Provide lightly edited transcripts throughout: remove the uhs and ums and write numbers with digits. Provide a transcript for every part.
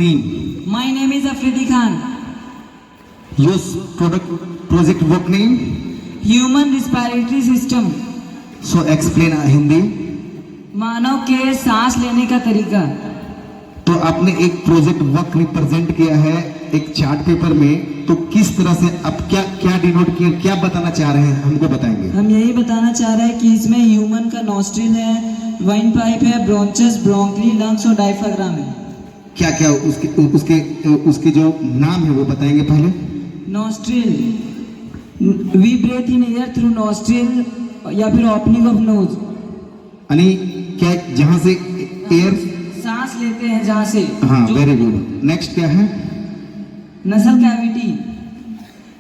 name? My name is Afridi Khan. Your project work name? Human respiratory system. So explain Hindi. मानव के सांस लेने का तरीका। तो आपने एक प्रोजेक्ट वर्क रिप्रेजेंट किया है एक चार्ट पेपर में, तो किस तरह से आप क्या क्या डिनोट किया, क्या बताना चाह रहे हैं हमको बताएंगे? हम यही बताना चाह रहे हैं कि इसमें ह्यूमन का नॉस्ट्रिल है, वाइन पाइप है, ब्रोंचस, ब्रोंकली, लंग्स और डायफ्राम है। क्या क्या उसके जो नाम है वो बताएंगे पहले? Nostril, we breathe in air through nostril या फिर ओपनिंग ऑफ नोज, यानी क्या जहाँ से एयर सांस लेते हैं जहाँ से। हाँ, वेरी गुड। नेक्स्ट क्या है? Nasal cavity,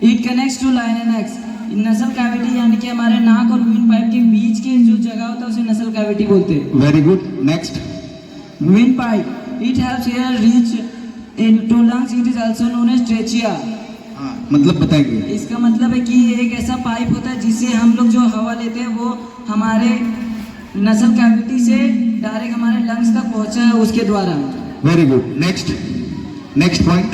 it connects to larynx. Nasal cavity यानी कि हमारे नाक और विंड पाइप के बीच के जो जगह होता है उसे नसल कैविटी बोलते हैं। Very good. Next, wind pipe, it helps air reach into lungs, it is also known as trachea. मतलब बताएंगे? इसका मतलब है कि ये एक ऐसा पाइप होता है जिससे हम लोग जो हवा लेते हैं वो हमारे नसल कैविटी से डायरेक्ट हमारे लंग्स तक पहुंचा है उसके द्वारा। Very good. Next point,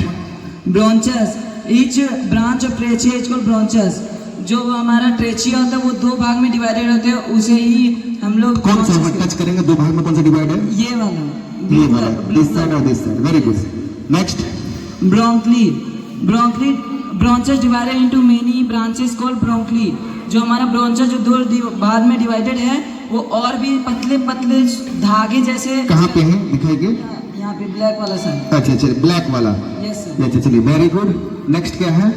bronchus, each branch of trachea is called bronchus. जो हमारा ट्रेचिया होता है वो दो भाग में डिवाइडेड होते हैं, उसे ही हम लोग कौन सा टच करेंगे? दो भाग में कौन सा डिवाइड है? ये वाला, दिस साइड और this side. Very good. Next, bronchioles, bronchus divided into many branches called bronchioles. जो हमारा ब्रोंचस जो दो भाग में डिवाइडेड है वो और भी पतले पतले धागे जैसे। कहाँ पे है दिखाइए? यहाँ पे ब्लैक वाला सर। अच्छा, ब्लैक वाला। Yes sir. अच्छा, चलिए, वेरी गुड। नेक्स्ट क्या है?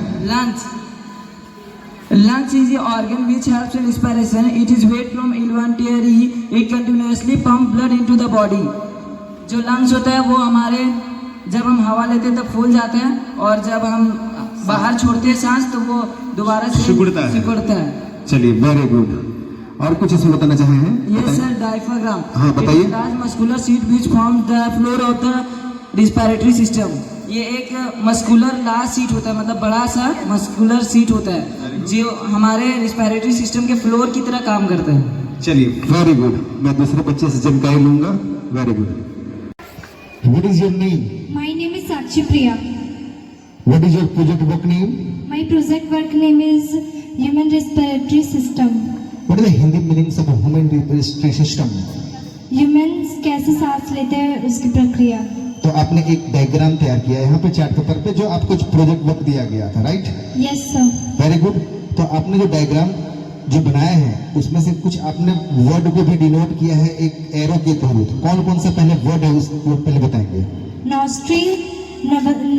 Lungs is the organ which helps in respiration. It is made from involuntary. It continuously pump blood into the body. जो lungs होता है वो हमारे जब हम हवा लेते हैं तब फूल जाते हैं और जब हम बाहर छोड़ते हैं सांस तो वो दोबारा से सिकुड़ता है। चलिए, वेरी गुड। और कुछ इसमें बताना चाहे हैं? Yes sir, diaphragm. हाँ, बताइए। Large muscular seat which forms the floor of the respiratory system. ये एक मस्कुलर लार्ज सीट होता है, मतलब बड़ा सा मस्कुलर सीट होता है जो हमारे रिस्पिरेटरी सिस्टम के फ्लोर की तरह काम करता है। चलिए, वेरी गुड। मैं दूसरे बच्चे से जानकारी लूंगा। Very good. What is your name? My name is Sakshi Priya. What is your project work name? My project work name is Human Respiratory System. What is the Hindi meanings of human respiratory system? Humans कैसे सांस लेते हैं उसकी प्रक्रिया। तो आपने एक diagram तैयार किया है यहाँ पे चार्ट पेपर पे, जो आपको कुछ प्रोजेक्ट वर्क दिया गया था, right? Yes sir. Very good. तो आपने जो डायग्राम जो बनाया है उसमें से कुछ आपने वर्ड को भी डिनोट किया है एक एरो के थ्रू। कौन कौन सा पहले वर्ड है उसको पहले बताएंगे? Nostril,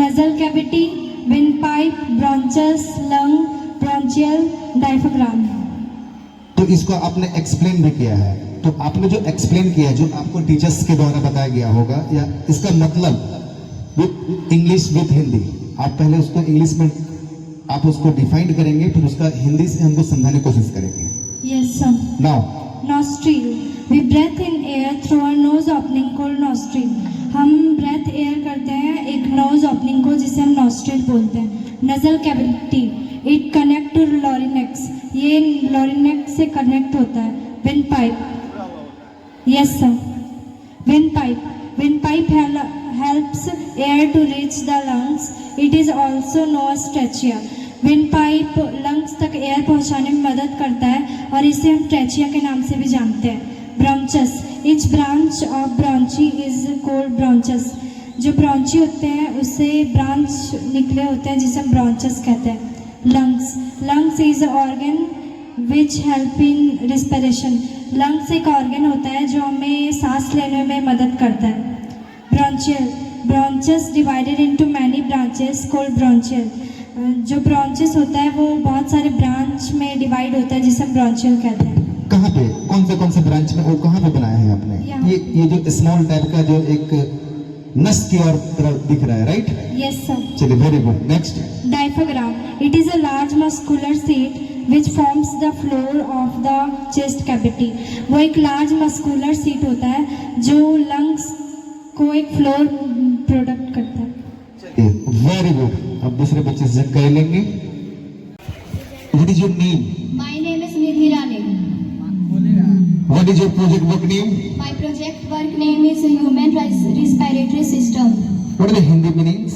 nasal cavity, windpipe, bronchus, lung, bronchial, diaphragm. तो इसको आपने एक्सप्लेन भी किया है। तो आपने जो एक्सप्लेन किया है, जो आपको टीचर्स के द्वारा बताया गया होगा, या इसका मतलब विथ इंग्लिश विथ हिंदी, आप पहले उसको इंग्लिश में आप उसको डिफाइन करेंगे, फिर उसका हिंदी से हमको समझाने की कोशिश करेंगे। Yes sir. Now, Nostril, we breathe in air through our nose opening called nostril. हम ब्रेथ एयर करते हैं एक नोज ओपनिंग को जिसे हम नॉस्ट्रिल बोलते हैं। Nasal cavity, it connect to larynx, ये लॉरिनेक्स से कनेक्ट होता है। Wind pipe, yes sir, wind pipe helps air to reach the lungs, it is also known as trachea. Wind pipe lungs तक एयर पहुंचाने में मदद करता है और इसे हम ट्रेचिया के नाम से भी जानते हैं। Bronchus, each branch of bronchi is called bronchus. जो ब्रॉन्ची होते हैं उससे ब्रांच निकले होते हैं जिसे हम ब्रॉन्चस कहते हैं। Lungs is organ which help in respiration. Lungs एक ऑर्गन होता है जो हमें सांस लेने में मदद करता है। Bronchus divided into many branches called bronchial. जो ब्रॉन्चेस होता है वो बहुत सारे ब्रांच में डिवाइड होता है जिसे हम ब्रॉन्चियल कहते हैं। कहाँ पे कौन से ब्रांच में वो कहाँ पे बनाया है आपने? ये जो स्मॉल टाइप का जो एक नस की ओर तरफ दिख रहा है, राइट? Yes sir. चलिए, very good. Next, diaphragm, it is a large muscular sheet which forms the floor of the chest cavity. वो एक लार्ज मस्कुलर सीट होता है जो लंग्स को एक फ्लोर प्रोडक्ट करता है। Very good. अब दूसरे बच्चे से कर लेंगे। What is your name? My name is Nidhi Rani. What is your project work name? My project work name is Human Respiratory System. What are the Hindi meanings?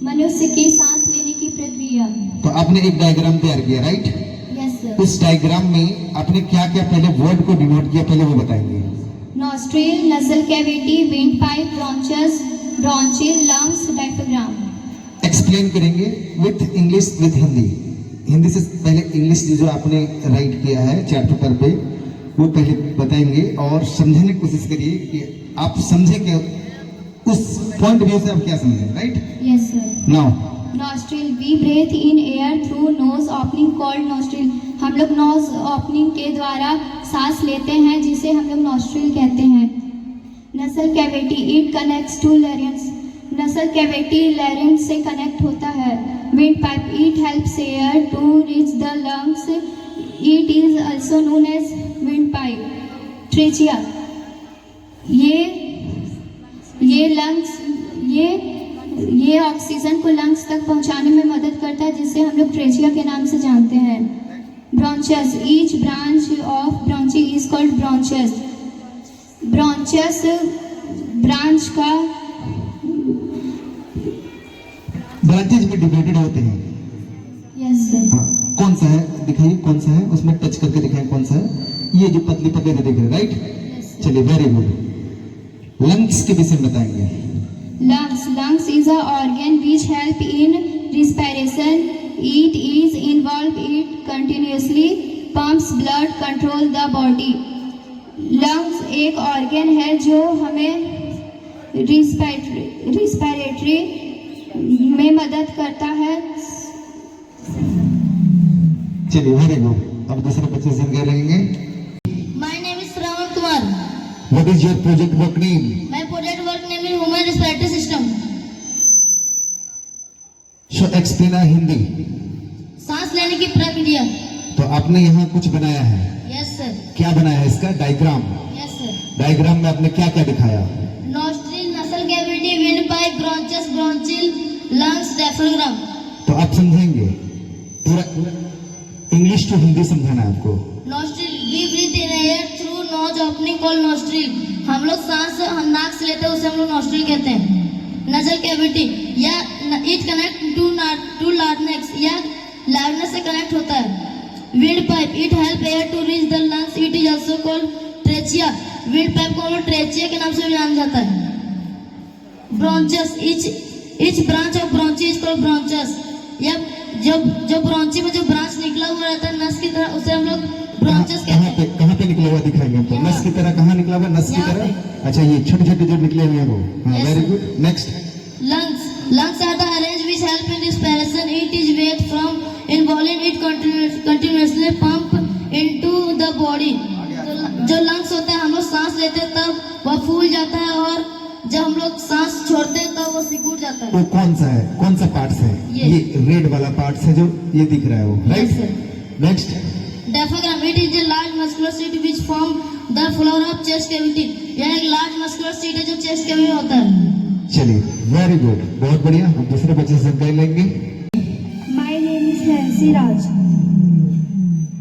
मनुष्य की सांस लेने की प्रक्रिया। तो आपने एक डायग्राम तैयार किया, राइट? Yes sir. इस डायग्राम में आपने क्या क्या पहले वर्ड को डिनोट किया, पहले वो बताएंगे। Nostril, nasal cavity, wind pipe, bronchus, bronchiole, lungs, diaphragm. Explain करेंगे with English with Hindi. Hindi से पहले इंग्लिश जो आपने राइट किया है चार्ट पेपर पे वो पहले बताएंगे और समझने की कोशिश करिए कि आप समझे क्या, उस पॉइंट व्यू से आप क्या समझे, right? Yes sir. Now nostril, we breathe in air through nose opening called nostril. हम लोग नोज ओपनिंग के द्वारा सांस लेते हैं जिसे हम लोग नॉस्ट्रिल कहते हैं। Nasal cavity, it connects to larynx. Nasal cavity larynx से कनेक्ट होता है। Wind pipe, it helps air to reach the lungs, it is also known as wind pipe. Trachea, ये लंग्स ये ऑक्सीजन को लंग्स तक पहुंचाने में मदद करता है जिसे हम लोग ट्रेचिया के नाम से जानते हैं। Bronchus, each branch of bronchi is called bronchus. Bronchus branch का ब्रांचेज में डिवाइडेड होते हैं। Yes sir. हाँ, कौन सा है दिखाइए, कौन सा है उसमें टच करके दिखाइए कौन सा है। ये जो पतली पतली देख रहे हैं, राइट? चलिए, वेरी गुड। लंग्स के विषय में बताएंगे। Lungs is a organ which help in respiration. It is involved. It continuously pumps blood, control the body. Lungs एक organ है जो हमें respiratory में मदद करता है। चलिए, वेरी गुड। अब दूसरे बच्चे से क्या रहेंगे? My name is Shravan Kumar. What is your project work name? My project work name is Human Respiratory System. So explain Hindi. सांस लेने की प्रक्रिया। तो आपने यहाँ कुछ बनाया है, Yes sir. क्या बनाया है? इसका डायग्राम। Yes sir. डायग्राम में आपने क्या क्या दिखाया? Nostril, nasal cavity, windpipe, bronchus, bronchial, lungs, diaphragm. तो आप समझेंगे पूरा इंग्लिश टू हिंदी समझाना है आपको। Nostril, we breathe in air through nose opening called nostril. हम लोग सांस हम नाक से लेते हैं उसे हम लोग nostril कहते हैं। nasal cavity या it connect to larynx या larynx से कनेक्ट होता है। windpipe, it help air to reach the lungs, it is also called trachea. windpipe को हम लोग trachea के नाम से भी जाना जाता है। bronchus, each branch of bronchi is called bronchus. या जो ब्रोंची में जो ब्रांच निकला हुआ रहता है नस की तरह उसे हम लोग ब्रोंचस कहते हैं। कहाँ पे निकला हुआ दिखाएंगे आपको? नस की तरह कहाँ निकला हुआ? नस की यहाँ तरह। अच्छा, ये छोटे छोटे जो निकले हुए हैं वो। हाँ, Yes, very sir. Good. Next. Lungs are the arrange which help in respiration. It is weight from involving it continuously pump into the body. जो lungs होता है हम लोग सांस लेते हैं तब वह फूल जाता है और जब हम लोग सांस छोड़ते हैं तब वो सिकुड़ जाता है। वो कौन सा है, कौन सा पार्ट्स है? ये रेड वाला पार्ट्स है जो ये दिख रहा है वो, right? Yes, sir. Next. Diaphragm, it is a large muscular seat which form the floor of chest cavity. यह एक large muscular seat है जो chest cavity में होता है। चलिए, वेरी गुड, बहुत बढ़िया। हम दूसरे बच्चे से जानकारी लेंगे। My name is Nancy Raj.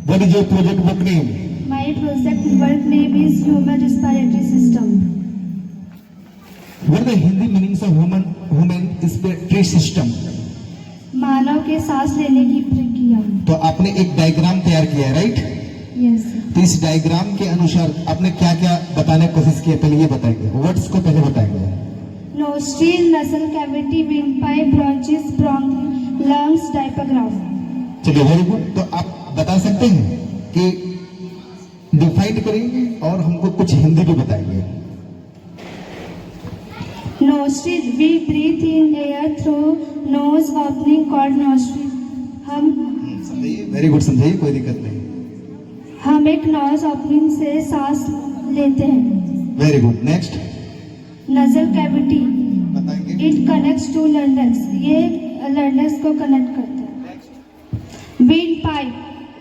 What is your project work name? My project work name is Human Respiratory System. What are the Hindi meanings of human respiratory system? मानव के सांस लेने की प्रक्रिया। तो आपने एक डायग्राम तैयार किया है, राइट? यस। तो इस डायग्राम के अनुसार आपने क्या क्या बताने की कोशिश की है, पहले ये बताएंगे। वर्ड्स को पहले बताएंगे। Nostril, nasal cavity, windpipe, bronchus, bronchi, lungs, diaphragm. चलिए, वेरी गुड। तो आप बता सकते हैं कि डिफाइन करेंगे और हमको कुछ हिंदी भी बताएंगे। Nostril, we breathe in air through nose opening called nostril. समझाइए, वेरी गुड, समझाइए, कोई दिक्कत नहीं। हम एक नोज ओपनिंग से सांस लेते हैं। Very good. Next. Nasal cavity, बताएंगे। इट कनेक्ट्स टू लर्नेक्स, ये लर्नेक्स को कनेक्ट करता है। Wind pipe,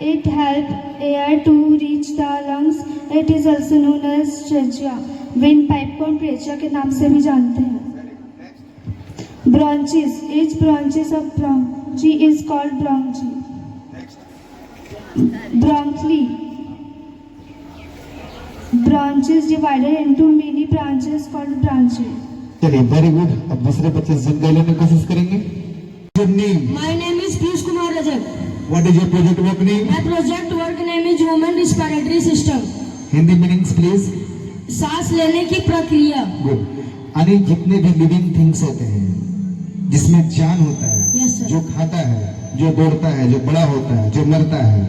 it help air to reach the lungs, it is also known as trachea. Wind pipe को हम ट्रेचिया के नाम से भी जानते हैं। Bronchus, each branches of bronchi is called bronchi. Bronchi, branches divided into many branches called branches. चलिए, very good. अब दूसरे बच्चे से जानकारी लेने की कोशिश करेंगे। Your name? My name is Piyush Kumar Rajak. What is your project work name? My project work name is Human Respiratory System. Hindi meanings please. सांस लेने की प्रक्रिया। गुड। यानी जितने भी लिविंग थिंग्स होते हैं जिसमें जान होता है, Yes, sir. जो खाता है, जो दौड़ता है, जो बड़ा होता है, जो मरता है,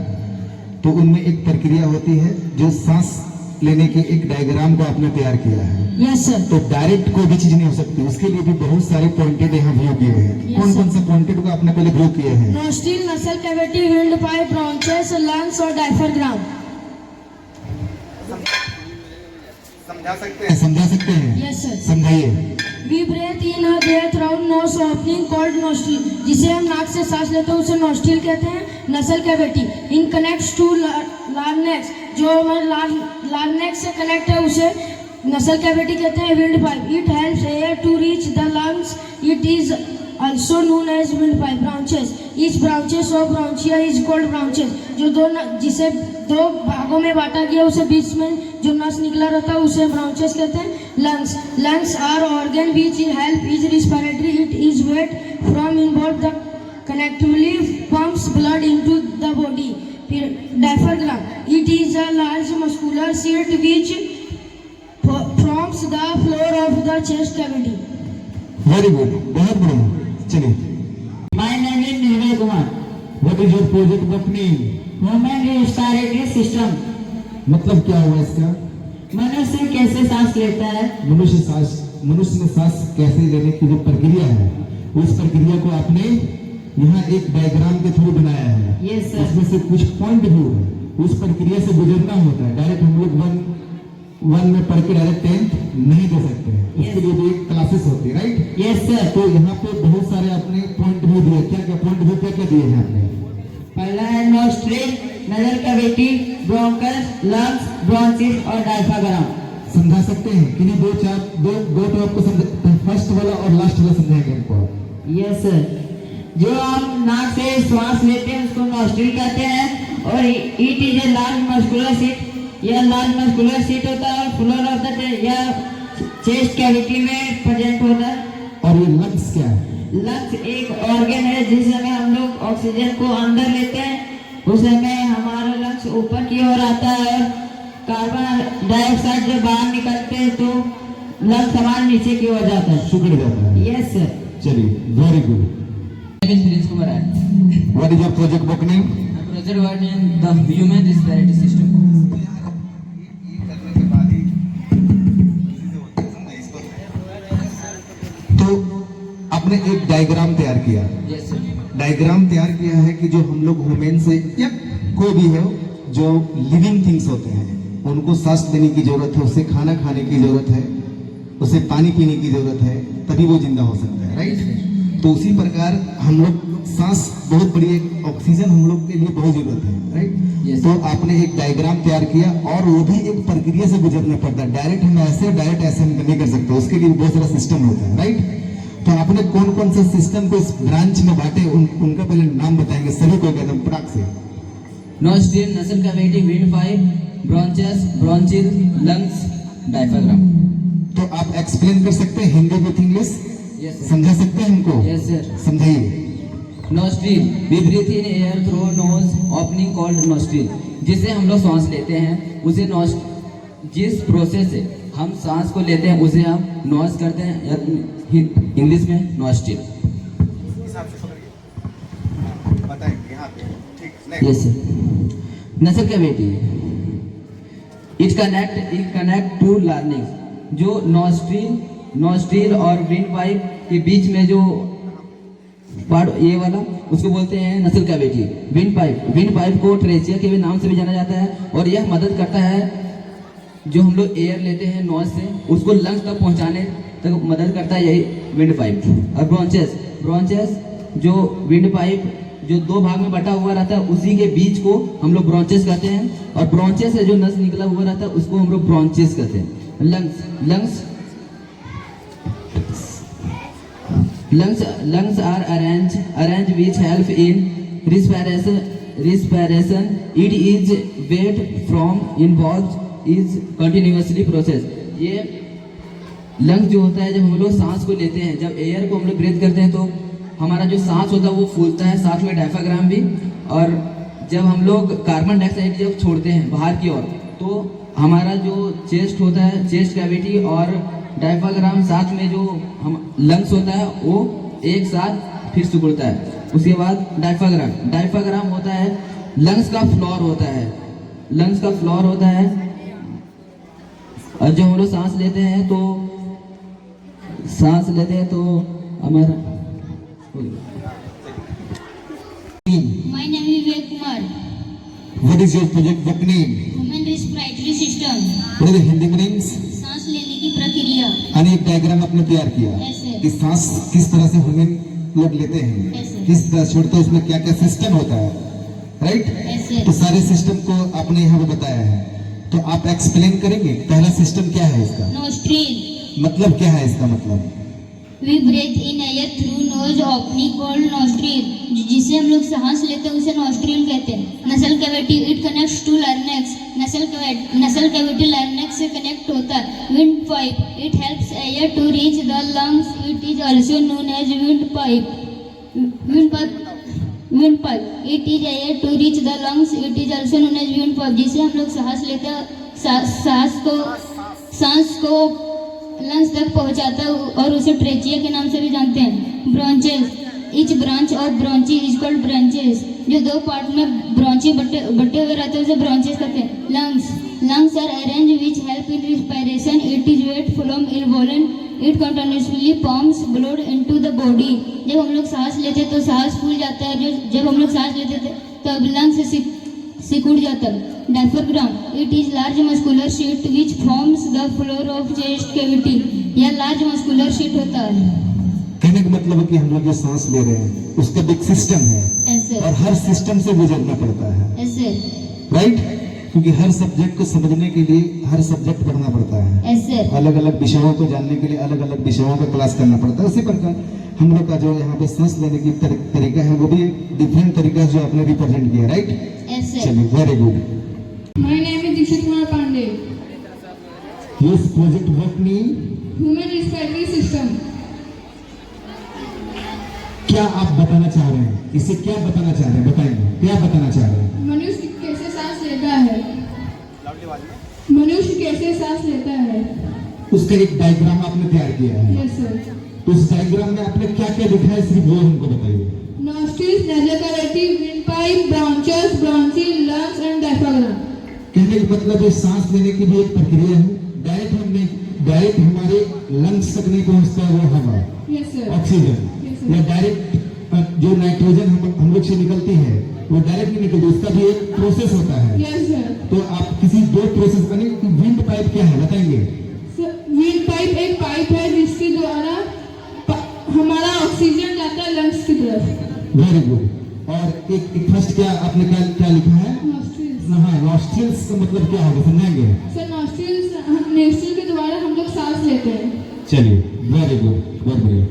तो उनमें एक प्रक्रिया होती है जो सांस लेने के एक डायग्राम को आपने तैयार किया है। Yes sir. तो डायरेक्ट कोई भी चीज नहीं हो सकती, उसके लिए भी बहुत सारे पॉइंटेड यहाँ व्यू किए हैं। Yes, कौन sir. कौन से पॉइंटेड को आपने पहले व्यू किए हैं? Nostril, nasal cavity, windpipe, bronchus, lungs और diaphragm. समझा सकते हैं? Yes sir. समझाइए। We breathe in a breath round nose opening called nostril. जिसे हम नाक से सांस लेते हैं उसे nostril कहते हैं. Nasal cavity in connects to larynx. जो हमारे larynx से कनेक्ट है उसे nasal cavity कहते हैं. Windpipe it helps air to reach the lungs. It is also known as windpipe. Branches each branches of bronchia is called branches. जो जिसे दो भागों में बांटा गया उसे बीच में जो नस निकला रहता है उसे ब्रांचेस कहते हैं. Lungs are organ which help is respiratory. It is wet from involved the connectively pumps blood into the body. फिर diaphragm it is a large muscular sheet which forms the floor of the chest cavity. Very good, बहुत बढ़िया। चलिए, My name is Nirmal Kumar. What is your project work name? Human Respiratory System. मतलब क्या हुआ इसका? मनुष्य कैसे सांस लेता है? मनुष्य में सांस कैसे लेने की जो प्रक्रिया है, उस प्रक्रिया को आपने यहाँ एक डायग्राम के थ्रू बनाया है। Yes, sir. उसमें से कुछ पॉइंट व्यू है, उस प्रक्रिया से गुजरना होता है। डायरेक्ट हम लोग वन में पढ़ के डायरेक्ट 10th नहीं दे सकते हैं, उसके लिए भी एक क्लासेस होती है, राइट? Yes sir. तो यहाँ पे बहुत सारे आपने पॉइंट व्यू दिए। क्या पॉइंट व्यू क्या दिए हैं आपने? पहला है nostril, nasal cavity, bronchus, lungs, bronchis और diaphragm. समझा सकते हैं कि नहीं? दो तो आपको समझ, फर्स्ट वाला और लास्ट वाला समझाएंगे हमको। Yes sir. जो हम नाक से श्वास लेते हैं उसको nostril कहते हैं और it is a large muscular sheet. यह large muscular sheet होता है और floor of the यह chest cavity में present होता है. और ये लंग्स क्या है? लंग्स एक ऑर्गन है जिसमें हम लोग ऑक्सीजन को अंदर लेते हैं, उस समय हमारा लंग्स ऊपर की ओर आता है और कार्बन डाइऑक्साइड जब बाहर निकलते हैं तो लंग्स हमारे नीचे की ओर जाता है, सिकुड़ जाता है। Yes sir. चलिए, वेरी गुड। प्रिंस कुमार है। What is your project work name? Project work in the human respiratory system. तो आपने एक डायग्राम तैयार किया। Yes sir. डायग्राम तैयार किया है कि जो हम लोग ह्यूमन से या कोई भी है जो लिविंग थिंग्स होते हैं उनको सांस लेने की जरूरत है, उसे खाना खाने की जरूरत है, उसे पानी पीने की जरूरत है, तभी वो जिंदा हो सकता है, राइट? तो उसी प्रकार हम लोग सांस बहुत बड़ी एक ऑक्सीजन हम लोग के लिए बहुत जरूरत है, राइट? Yes. तो आपने एक डायग्राम तैयार किया और वो भी एक प्रक्रिया से गुजरना पड़ता है। डायरेक्ट हम नहीं कर सकते, उसके लिए बहुत सारा सिस्टम होता है, राइट? तो आपने कौन कौन से सिस्टम को इस ब्रांच में बांटे, उनका पहले नाम बताएंगे सभी को एकदम पटाख से। Nostril, nasal cavity, windpipe, bronchus, bronchial, lungs, diaphragm. तो आप एक्सप्लेन कर सकते हैं Hindi with English? Yes sir. समझा सकते हैं हमको? Yes sir. समझाइए। Nostril, we breathe in air through nose opening called nostril. जिससे हम लोग सांस लेते हैं उसे जिस प्रोसेस से हम सांस को लेते हैं उसे हम नॉस करते हैं या इंग्लिश में nostril. Yes sir. Nasal cavity. It connect to larynx. जो nostril और windpipe के बीच में जो पार्ट ये वाला उसको बोलते हैं नसल कैविटी। विंड पाइप को ट्रेचिया के भी नाम से भी जाना जाता है और यह मदद करता है जो हम लोग एयर लेते हैं नॉइज से उसको लंग्स तक पहुंचाने तक मदद करता है यही विंड पाइप। और ब्रॉन्चेस जो विंड पाइप जो दो भाग में बटा हुआ रहता है उसी के बीच को हम लोग ब्रॉन्चेस कहते हैं और ब्रॉन्चेस से जो नस निकला हुआ रहता है उसको हम लोग ब्रॉन्चेस कहते हैं। Lungs are arranged which help in respiration. It is weight from involved is continuously process. ये लंग्स जो होता है, जब हम लोग सांस को लेते हैं, जब एयर को हम लोग ब्रीथ करते हैं तो हमारा जो सांस होता है वो फूलता है, साथ में डायफ्राम भी। और जब हम लोग कार्बन डाइऑक्साइड जब छोड़ते हैं बाहर की ओर तो हमारा जो चेस्ट होता है, चेस्ट कैविटी और डायफ्राम साथ में जो हम लंग्स होता है वो एक साथ फिर सिकुड़ता है। उसके बाद डायफ्राम होता है लंग्स का फ्लोर होता है, लंग्स का फ्लोर होता है। और जब हम लोग सांस लेते हैं तो हमारा My name is Vivek Kumar. What is your project work name? Human respiratory system. What are the Hindi meanings? सांस लेने की प्रक्रिया। यानी एक डायग्राम आपने तैयार किया ऐसे। कि सांस किस तरह से ह्यूमन लोग लेते हैं, ऐसे। किस तरह छोड़ते हैं, उसमें क्या क्या सिस्टम होता है, राइट? ऐसे। तो सारे सिस्टम को आपने यहाँ पे बताया है, तो आप एक्सप्लेन करेंगे पहला सिस्टम क्या है इसका, Nostril. मतलब क्या है इसका मतलब? We breathe in air through nose opening called nostril. जिसे हम लोग सांस लेते हैं उसे nostril कहते हैं। Nasal cavity it connects to larynx. Nasal cavity larynx से connect होता है। Windpipe it helps air to reach the lungs. It is also known as windpipe. Windpipe it is air to reach the lungs. It is also known as windpipe. जिसे हम लोग सांस लेते हैं, सांस को लंग्स तक पहुंचाता है और उसे ट्रेचिया के नाम से भी जानते हैं। ब्रांचेस इच ब्रांच और ब्रांची इज कॉल्ड ब्रांचेस। जो दो पार्ट में ब्रांची बटे हुए रहते हैं उसे ब्रांचेस कहते हैं। Lungs are organs which help in respiration. It is wet from इनवॉलन। It continuously pumps blood into the body. जब हम लोग सांस लेते तो सांस फूल जाता है, जब हम लोग सांस लेते थे तो अब लंग्स सिकुड़ जाता है। Diaphragm it is large muscular sheet which forms the floor of chest cavity. यह लार्ज मस्कुलर शीट होता है। कहने का मतलब है कि हम लोग जो सांस ले रहे हैं उसका एक सिस्टम है ऐसे और हर सिस्टम से गुजरना पड़ता है, ऐसे राइट? क्योंकि हर सब्जेक्ट को समझने के लिए हर सब्जेक्ट पढ़ना पड़ता है, ऐसे अलग अलग विषयों को जानने के लिए अलग अलग विषयों का क्लास करना पड़ता है। उसी प्रकार हम लोग का जो यहाँ पे सांस लेने की तरीका है वो भी एक डिफरेंट तरीका है जो आपने रिप्रेजेंट किया, राइट? ऐसे। चलिए, very good. My name is Dikshit Kumar Pandey. Yes, project work name? Human respiratory system. क्या आप बताना चाह रहे हैं? इसे क्या बताना चाह रहे हैं? बताएंगे, क्या बताना चाह रहे हैं? मनुष्य कैसे सांस लेता है? मनुष्य कैसे सांस लेता है? उसका एक डायग्राम आपने तैयार किया है। Yes sir. तो उस डायग्राम में आपने क्या क्या लिखा है सिर्फ वो हमको बताइए। Nostrils, nasal cavity, windpipe, bronchus, bronchi, lungs and diaphragm. कहने का मतलब है सांस लेने की भी एक प्रक्रिया है। डायरेक्ट हमारे लंग्स तक नहीं पहुंचता है वो हवा, Yes sir. Oxygen, Yes, sir. या डायरेक्ट जो नाइट्रोजन हम लोग से निकलती है वो डायरेक्ट नहीं निकलती, उसका भी एक प्रोसेस होता है। Yes sir. तो आप किसी दो प्रोसेस यानी विंड पाइप क्या है बताएंगे? Windpipe एक पाइप है जिसके द्वारा हमारा ऑक्सीजन जाता है लंग्स की तरफ। Very good. और एक फर्स्ट क्या आपने क्या लिखा है? Nostrils. हाँ, नॉस्ट्रिल्स का मतलब क्या होगा समझाएंगे? सर नॉस्ट्रिल्स के द्वारा हम लोग सांस लेते हैं। चलिए, वेरी गुड, बहुत बढ़िया।